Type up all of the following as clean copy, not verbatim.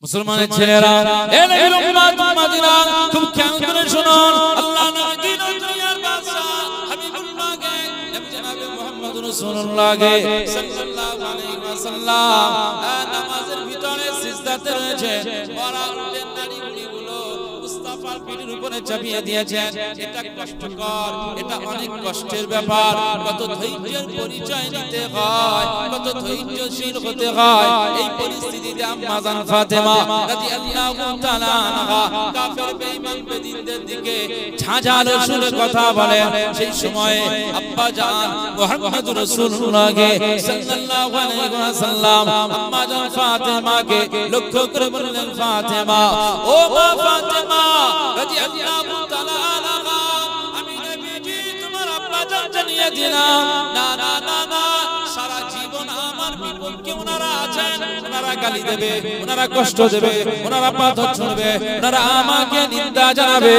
মুসলমানের ছেলেরা এ নবীর উম্মত উম্মতিরা খুব খেয়াল করে শুনুন আল্লাহ নবী দিন ও দুনিয়ার বাদশা হাবিবুল্লাহকে নবী জনাবে মুহাম্মদুর রাসূলুল্লাহকে সাল্লাল্লাহু আলাইহি ওয়াসাল্লাম নামাজের ভিতরে সিজদাতে রয়েছে বড় উটের নাড়িগুলো মুস্তাফার পিঠের উপরে চাপিয়ে দিয়েছেন এটা কষ্টকর এটা অনেক কষ্টের ব্যাপার কত ধৈর্যের পরিচয় দিতে হয় কত ধৈর্যশীল হতে হয় এই পরিস্থিতিতে আম্মা জান ফাতেমা রাদিয়াল্লাহু তাআলা আনহা কাফের বেঈমান বেদিনদের দিকে ঝাঁঝালো সুরে কথা বলেন সেই সময়ে আব্বা জান মুহাম্মদুর রাসূলুল্লাহকে সাল্লাল্লাহু আলাইহি ওয়াসাল্লাম আম্মা জান ফাতেমাকে লক্ষ্য করে বললেন ফাতেমা ও মা ফাতেমা রাদিয়াল্লাহু তাআলা আনহা আমি নবীজি তোমার আব্বা জান জানিয়ে দিলাম না না না না সারা জীবন আমার বিপক্ষে ওনারা আছেন ওনারা গালি দেবে ওনারা কষ্ট দেবে ওনারা পাথর ছুঁড়বে ওনারা আমাকে নিন্দা জানাবে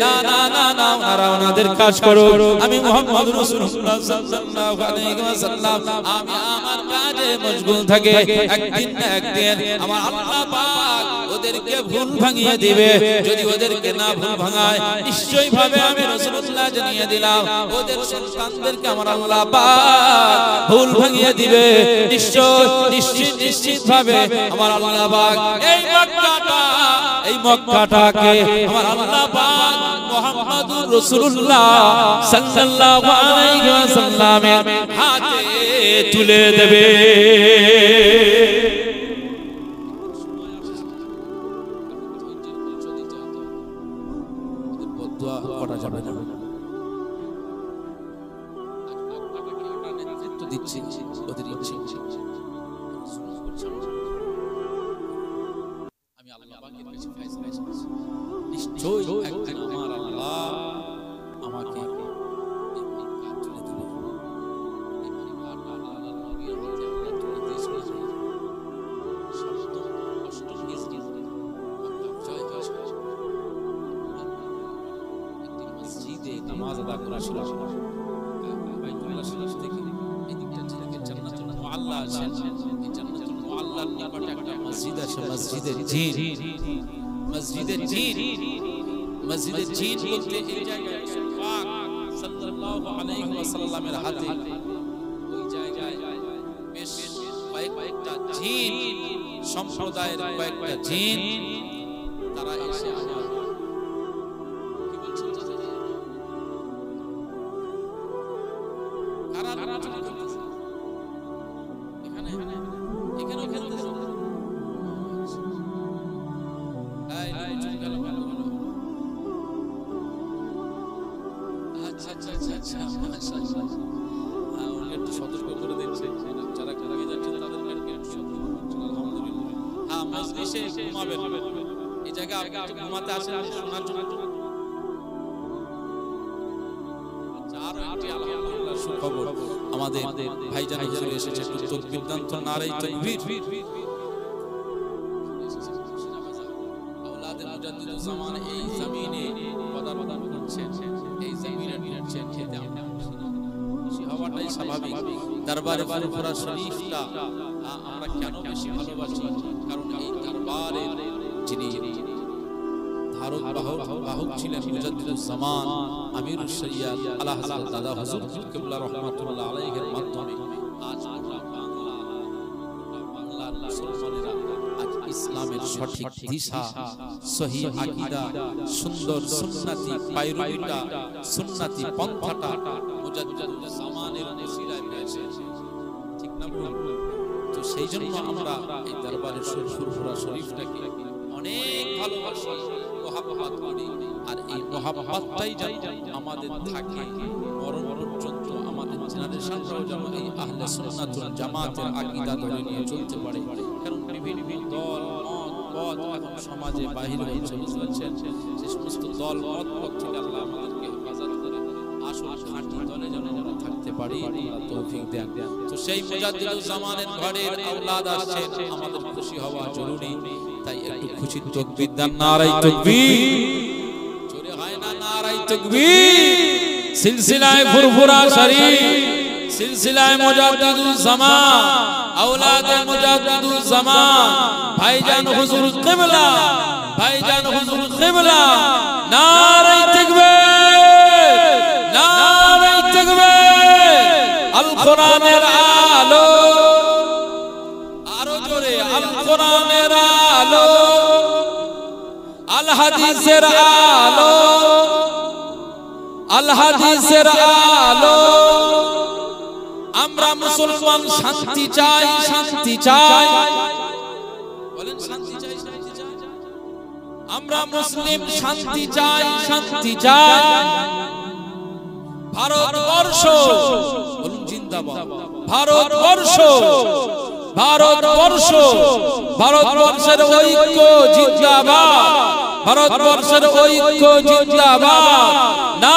না না না না ওনারা ওনাদের কাজ করো আমি মুহাম্মদুর রাসূলুল্লাহ সাল্লাল্লাহু আলাইহি ওয়াসাল্লাম আমি আমার কাজে মশগুল থাকি একদিন না একদিন আমার আল্লাহ পাক ওদেরকে ভুল ভাঙিয়ে দিবে যদি ওদেরকে না ভুল ভাঙায় নিশ্চয়ই ভাবে আমি রাসূলুল্লাহ জানিয়ে দিলাম ওদের সন্তানদেরকে আমার আল্লাহ পাক ভুল ভাঙিয়ে দিবে নিশ্চয় নিশ্চিত ভাবে আমার আল্লাহ পাক এই মক্কাটাকে আমার আল্লাহ পাক মুহাম্মদুর রাসূলুল্লাহ সাল্লাল্লাহু আলাইহি ওয়াসাল্লামের হাতে তুলে দেবে দোয়া করা যাবে না নেতৃত্ব দিচ্ছি ওদের ইচ্ছে আমি আল্লাহ পাকের কাছে ফয়সালা করছি নিশ্চয়ই একদিন আমার আল্লাহ আমাকে এই কাজ তুলে দিবে এই পরিবারটা আল্লাহর নবীর হাতে আল্লাহ তুলে দিয়েছিল শব্দ কষ্ট নিয়ে জয় জয় একটি মসজিদে নামাজ আদা করেছিল বাইতুল্লাহ শরীফ থেকে এই দিকটা থেকে জান্নাতুল মুআল্লা আছে এই জান্নাতুল মুআল্লার নিকটে একটা মসজিদ আছে মসজিদের জিন মসজিদের জিন বলতে এই জায়গায় পাক সাল্লাল্লাহু আলাইহি ওয়াসাল্লামের হাতে ওই জায়গায় বেশ কয়েকটা জিন সম্প্রদায়ের কয়েকটা জিন তারা এসে আমার কি বলছেন কারা করতেছে এখানে এখানেও খেলতেছে আচ্ছা মাশাআল্লাহ একটু সতর্ক করে দিচ্ছে যারা আগে যাচ্ছেন তাদেরকে একটু সতর্ক করছেন আলহামদুলিল্লাহ হ্যাঁ মজলিসে ঘুমাবেন এই জায়গা আপনি ঘুমাতে আসেন শোনার জন্য আর একটি আলহামদুলিল্লাহ সুখবর আমাদের ভাইজান হুজুর এসেছে একটু তাকবীর দান তো নারে তাকবীর আওলাদে মুজাদ্দিদুল জামান এই জমিনে পদার্পণ করছেন এই জমিনে নিচ্ছেন খেতে আমরা খুশি হওয়াটাই স্বাভাবিক দরবারে ফুরফুরা শরীফটা আমরা কেন বেশি ভালোবাসি কারণ এই দরবারে যিনি ধারক বাহক ছিলেন মুজাদ্দিদুল জামান আমিরুশ শরিয়াত আলা হযরত দাদা হুজুর কিবলা রাহমাতুল্লাহ আলাইহির মাধ্যমে আজ বাংলার মুসলমানেরা আজ ইসলামের সঠিক দিশা সহিহ আকীদা সুন্দর সুন্নতি পায়রবিটা সুন্নতি পন্থাটা মুজাদ্দিদুল জামানের ওসিলায় পেয়েছে ঠিক না বলুন তো সেইজন্য আমরা এই দরবারের ফুরফুরা শরীফটাকে অনেক ভালোবাসি মহব্বত করি আর এই মহব্বতটাই যেন আমাদের থাকে মরণ পর্যন্ত আমাদের জেনারেশনরাও যেন এই আহলে সুন্নাত ওয়াল জামাতের আকীদা ধরে নিয়ে চলতে পারে কারণ বিভিন্ন দল মত এখন সমাজে বাহিরে হচ্ছে বুঝতে পারছেন যে সমস্ত দল মত থেকে আল্লাহ আমাদেরকে হেফাজত করে আসল খাঁটি দলে যেন আমরা থাকতে পারি আল্লাহ তৌফিক দেন তো সেই মুজাদ্দিদুল জামানের ঘরের আওলাদ আসছেন আমাদের খুশি হওয়া জরুরি তাই একটু খুশির তাকবীর দেন নারে তাকবীর জোরে হয় না নারে তাকবীর সিলসিলায়ে ফুরফুরা শরীফ সিলসিলায়ে মুজাদ্দিদুল জামান औलादे मुजाद्दिदुज़्ज़मान भाईजान हुजूर क़िबला भाईजान हुजूर क़िबला नारे तकबीर नारे तकबीर अल कुरानेर आलो आरो जोरे अल कुरानेर आलो अल हदीसेर आलो अल हदीसेर आलो আমরা মুসলমান শান্তি চাই বলেন শান্তি চাই আমরা মুসলিম শান্তি চাই ভারতবর্ষ বলুন জিন্দাবাদ ভারতবর্ষের ঐক্য জিন্দাবাদ ভারতবর্ষের ঐক্য জিন্দাবাদ না